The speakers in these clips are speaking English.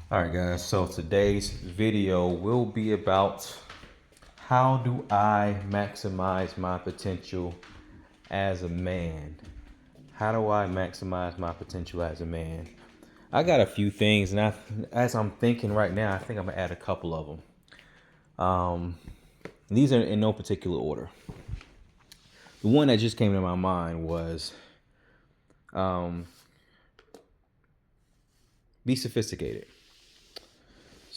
All right, guys. So today's video will be about how do I maximize my potential as a man? How do I maximize my potential as a man? I got a few things, and as I'm thinking right now, I think I'm gonna add a couple of them. These are in no particular order. The one that just came to my mind was be sophisticated.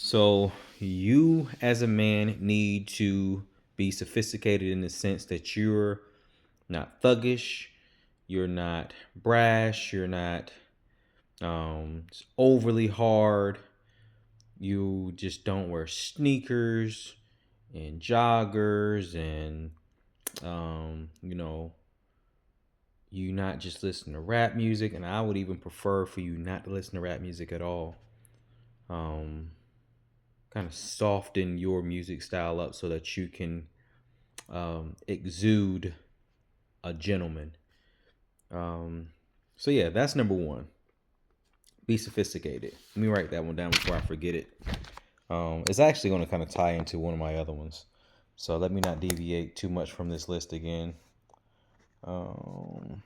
So you as a man need to be sophisticated in the sense that you're not thuggish, you're not brash, you're not overly hard. You just don't wear sneakers and joggers and you know, you not just listen to rap music, and I would even prefer for you not to listen to rap music at all. Um, Kind of soften your music style up so that you can exude a gentleman. Um, so yeah, that's number one. Be sophisticated. Let me write that one down before I forget it. It's actually going to kind of tie into one of my other ones. So let me not deviate too much from this list again. Okay.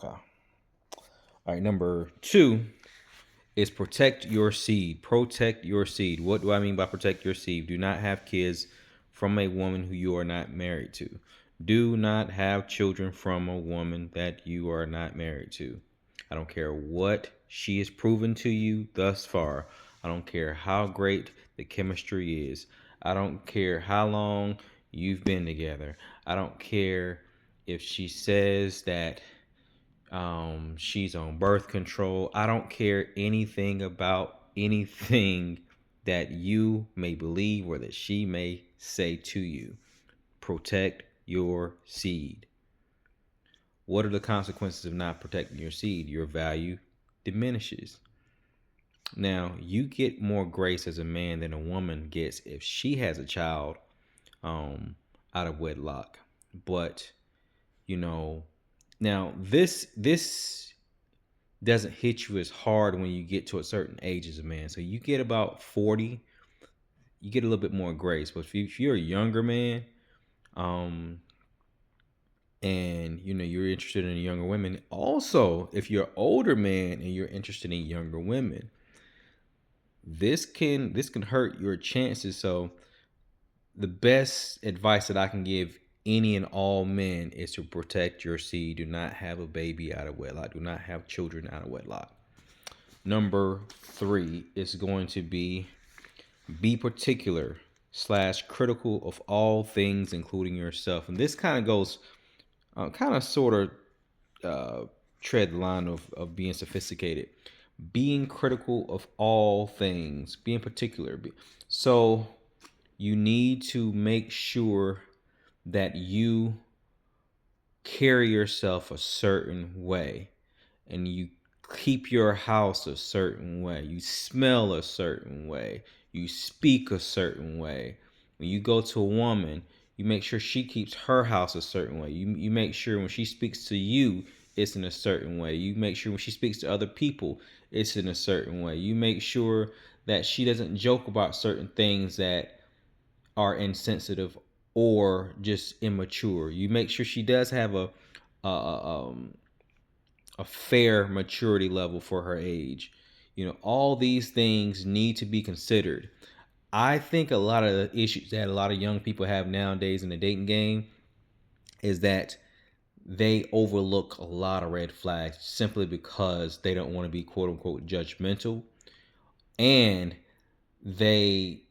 All right. Number two is protect your seed. Protect your seed. What do I mean by protect your seed? Do not have kids from a woman who you are not married to. Do not have children from a woman that you are not married to. I don't care what she has proven to you thus far. I don't care how great the chemistry is. I don't care how long you've been together. I don't care if she says that she's on birth control. I don't care anything about anything that you may believe or that she may say to you. Protect your seed. What are the consequences of not protecting your seed? Your value diminishes. Now, you get more grace as a man than a woman gets if she has a child out of wedlock. But, you know, now this doesn't hit you as hard when you get to a certain age as a man. So you get about 40, you get a little bit more grace. But if you're a younger man, um, and you know you're interested in younger women, also if you're an older man and you're interested in younger women, this can hurt your chances. So the best advice that I can give any and all men is to protect your seed. Do not have a baby out of wedlock. Do not have children out of wedlock. Number three is going to be particular slash critical of all things, including yourself. And this kind of goes, kind of sort of tread the line of being sophisticated. Being critical of all things, being particular. So you need to make sure that you carry yourself a certain way and you keep your house a certain way, you smell a certain way, you speak a certain way. When you go to a woman, you make sure she keeps her house a certain way. You make sure when she speaks to you, it's in a certain way. You make sure when she speaks to other people, it's in a certain way. You make sure that she doesn't joke about certain things that are insensitive or just immature. You make sure she does have a, um, a fair maturity level for her age. You know, all these things need to be considered. I think a lot of the issues that a lot of young people have nowadays in the dating game is that they overlook a lot of red flags simply because they don't want to be quote unquote judgmental, and they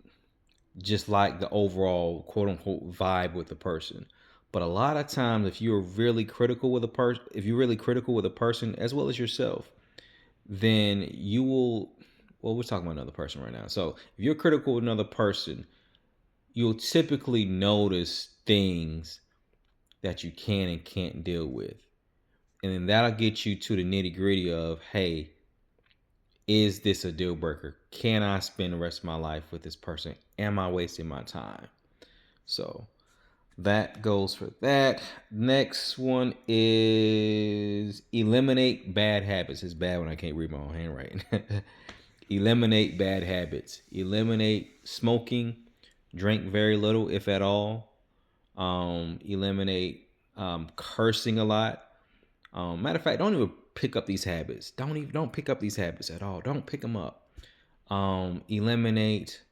just like the overall quote unquote vibe with the person. But a lot of times if you're really critical with a person, if you're really critical with a person as well as yourself, then you will, well, we're talking about another person right now. So if you're critical with another person, you'll typically notice things that you can and can't deal with. And then that'll get you to the nitty gritty of, hey, is this a deal breaker? Can I spend the rest of my life with this person? Am I wasting my time? So That goes for that. Next one is eliminate bad habits. It's bad when I can't read my own handwriting. Eliminate bad habits. Eliminate smoking. Drink very little, if at all. Eliminate cursing a lot. Matter of fact, don't even pick up these habits. Don't pick up these habits at all. Don't pick them up. Eliminate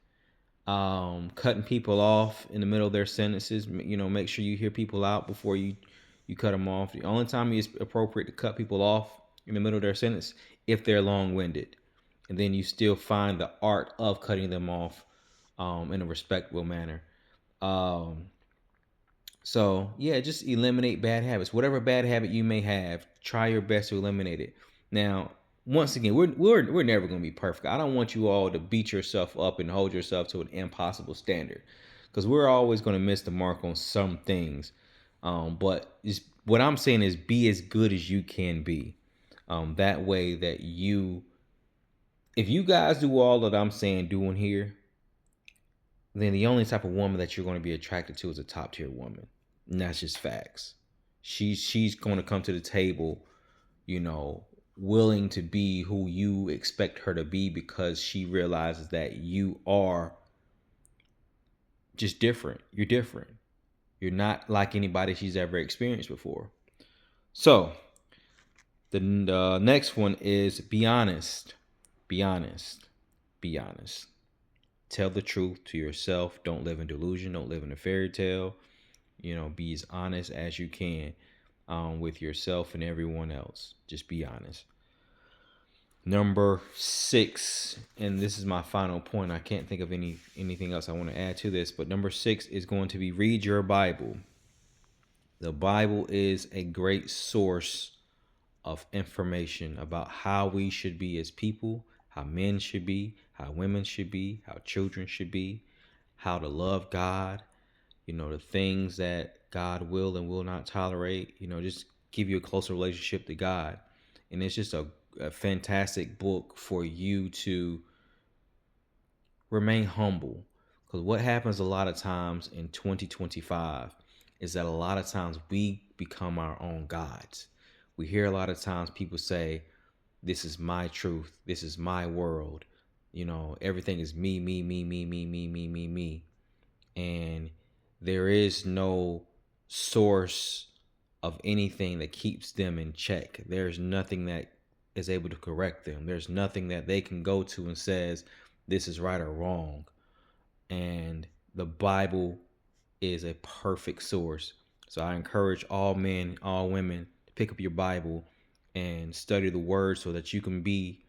cutting people off in the middle of their sentences. Make sure you hear people out before you cut them off. The only time it's appropriate to cut people off in the middle of their sentence if they're long-winded, and then you still find the art of cutting them off in a respectable manner. So yeah, just eliminate bad habits. Whatever bad habit you may have, try your best to eliminate it. Now, once again, we're never going to be perfect. I don't want you all to beat yourself up and hold yourself to an impossible standard, because we're always going to miss the mark on some things. But what I'm saying is, be as good as you can be. That way, that if you guys do all that I'm saying doing here, then the only type of woman that you're going to be attracted to is a top tier woman. And that's just facts. She's going to come to the table, willing to be who you expect her to be, because she realizes that you are just different. You're different. You're not like anybody she's ever experienced before. So the next one is be honest. Be honest. Be honest. Tell the truth to yourself. Don't live in delusion. Don't live in a fairy tale. Be as honest as you can with yourself and everyone else. Just be honest. Number 6, and this is my final point. I can't think of anything else I want to add to this, but number 6 is going to be read your Bible. The Bible is a great source of information about how we should be as people, how men should be, how women should be, how children should be, how to love God, the things that God will and will not tolerate, just give you a closer relationship to God. And it's just a fantastic book for you to remain humble. Because what happens a lot of times in 2025 is that a lot of times we become our own gods. We hear a lot of times people say, this is my truth. This is my world. Everything is me, me, me, me, me, me, me, me, me. And there is no source of anything that keeps them in check. There's nothing that is able to correct them. There's nothing that they can go to and says this is right or wrong. And the Bible is a perfect source. So I encourage all men, all women to pick up your Bible and study the word so that you can be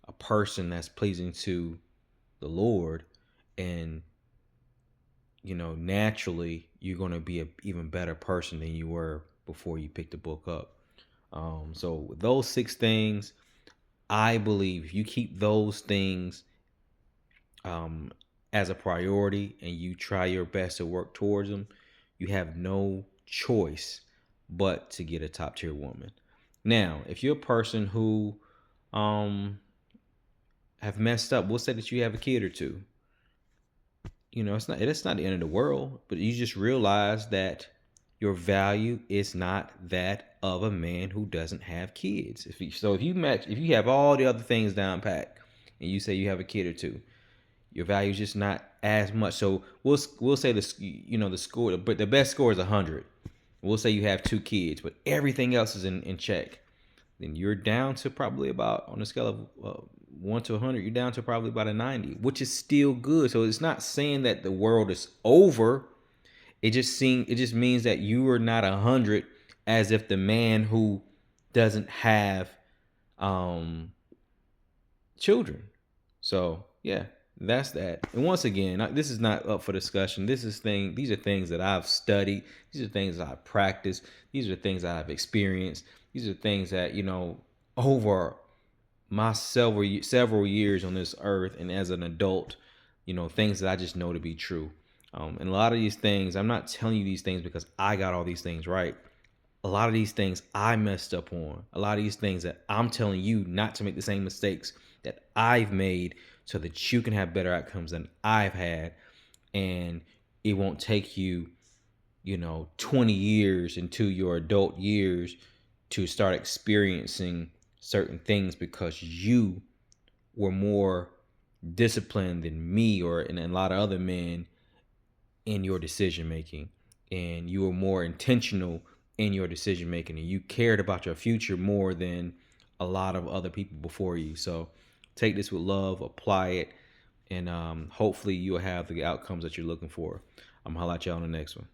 a person that's pleasing to the Lord. And naturally, you're going to be an even better person than you were before you picked the book up. So those 6 things, I believe if you keep those things as a priority and you try your best to work towards them, you have no choice but to get a top tier woman. Now, if you're a person who have messed up, we'll say that you have a kid or two. It's not the end of the world, but you just realize that your value is not that of a man who doesn't have kids. If you have all the other things down pat, and you say you have a kid or two, your value is just not as much. So we'll say the score, but the best score is 100. We'll say you have 2 kids, but everything else is in check. Then you're down to probably about, on a scale of 1 to 100, you're down to probably about a 90, which is still good. So it's not saying that the world is over. It just means that you are not 100, as if the man who doesn't have children. So yeah, that's that. And once again, this is not up for discussion. These are things that I've studied. These are things that I've practiced. These are things that I've experienced. These are things that, over my several years on this earth and as an adult, things that I just know to be true. And a lot of these things, I'm not telling you these things because I got all these things right. A lot of these things I messed up on. A lot of these things that I'm telling you not to make the same mistakes that I've made, so that you can have better outcomes than I've had. And it won't take you, 20 years into your adult years to start experiencing certain things because you were more disciplined than me or and a lot of other men in your decision making, and you were more intentional in your decision making, and you cared about your future more than a lot of other people before you. So take this with love, apply it, and hopefully you'll have the outcomes that you're looking for. I'm gonna holla at you on the next one.